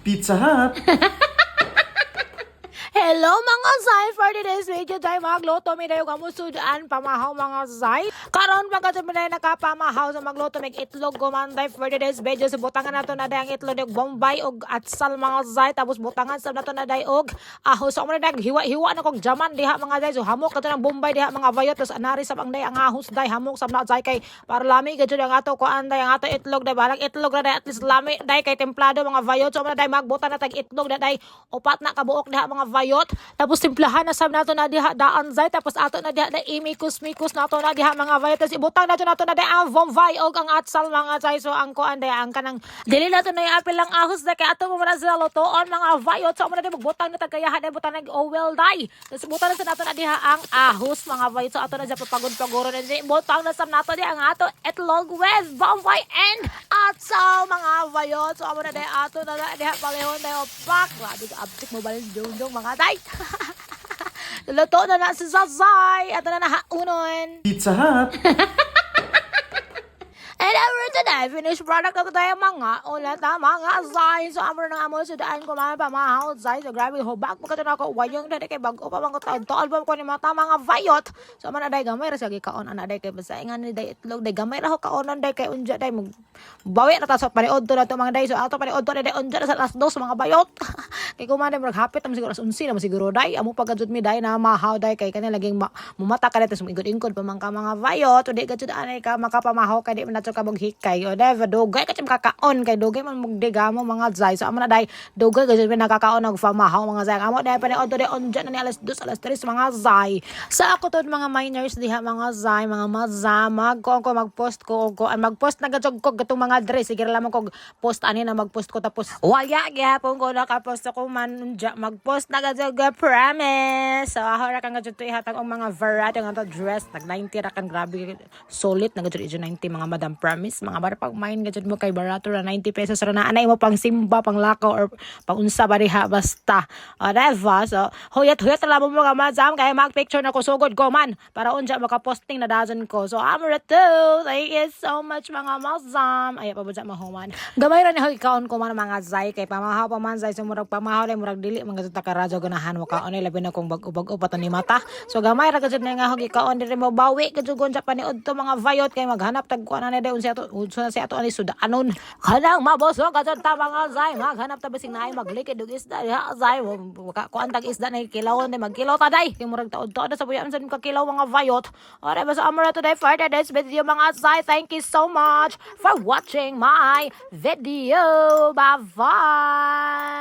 Pizza Hut. Hello mga Zay! For today's video tayo magluto mi dayo kamusudaan pamahaw mga Zay. Karon pagka mi dayo nakapamahaw sa magluto mig itlog gumanday for today's video. So butangan nato na dayo ang itlog ng Bombay og atsal mga Zay. Tapos butangan sa nato na dayo og ahos. So mo na dayo hiwa-hiwa na kog jaman diha mga Zay. So hamok kato ng Bombay diha mga vayot. Tapos anari sa ang dayo ang ahos day hamok sa na Zay kay para lami gadyo ang ato kuan day ang ato itlog day balang itlog na day at least lami day kay templado mga vayot. So mo na dayo magbutan na tag itlog na day upat na kabuok diha mga vayot. Tapos simplahan na sab nato na diha daan Zay. Tapos ato na diha na imikos-mikos nato na diha mga vayot. Tapos ibutang nato na diha ang Bombay og ang atsal mga Zay. So ang kuan day ang kanang dili nato na iapil lang ahos day kay ato mo na sila lutoon mga vayot. So mo na diha magbutang na tagayahan day butang nag oil day. Tapos butang na sa nato na diha ang ahos mga vayot. So ato na diha papagod-pagoron and butang na sab nato diha ang ato itlog with Bombay and atsal mga vayot. So amo na diha ato na diha palihon day opak. Grabe ka abtik mo balin jong mga day. Luto na si Zazay. Ato na nahaunon. Pizza Hut. And ever today, finished product na tayo mga ulat na mga Zay. So amro na amo sa daan ko mga pamahaw Zay. So grabe hubak mo kato na ako. Wayong na kay bago pa mga taon ba ko ni mata mga vayot. So man aday gamay ra sige kaon anaday kay basaingan ni day itlog day gamay ra ho kaonon day kay unja day bawi na ta sa paniod to na to mga day. So ato paniod to na day unja na sa last dos mga bayot. Kay kumanda mag hapit am siguro 11 na siguro day amo pagajud mi day na mahaw day kay kanila laging mumata ka dito sumigod-ingkod pa man ka mga vayot. Udi gajud anay ka makapamahaw kay di man nato ka maghikay o never dugay ka kakaon kay dugay man magdigamo mga Zay. So amo na day dugay gajud mi nakakaon og pamahaw mga Zay. Amo day paniod to day unja na ni alas 2 alas 3 mga Zay. Sa ako tod mga minors diha mga Zay mga mazamag ko magpost ko og magpost na gajud ko gatong mga dress sige lamang kog post ani na magpost ko tapos wala gyapon ko nakapost ako man magpost na gajud promise. So ako ra kang gajud to ihatag og mga variety nga to dress nag 90 ra kan grabe solid na gajud 90 mga madam promise mga bara pag main gajud mo kay barato ra 90 pesos ra na anay mo pang simba pang lakaw or pang unsa ba diha basta diba. So huyat ra mo mga mazam kay mag picture na ko sugod ko man para unja makaposting na dazon ko. So amra too thank you so much mga mazam ay pa budya mahuman gamay ra ni ikaon ko man mga Zay kay pamahaw pa man Zay so murag pamahaw lay murag dili mga ta karadyo ganahan mo kaon labi na kung bag-ubag upat ni mata. So gamay ra gajud nga hog ikaon diri mo bawi gajud gon sa paniud to mga vayot kay maghanap tag kuan na day unsa ato ani sudanon kanang mabosong gajud ta mga Zay maghanap ta basing naay maglikid og isda diha Zay kuan tag isda na kilawon day magkilaw ta day kay murag taod-taod sa buyan sa ka kilaw mga vayot. Ora ba sa amra today for today's video mga Zay. Thank you so much for watching my video. Bye bye.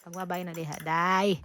Pagbabay na diha day.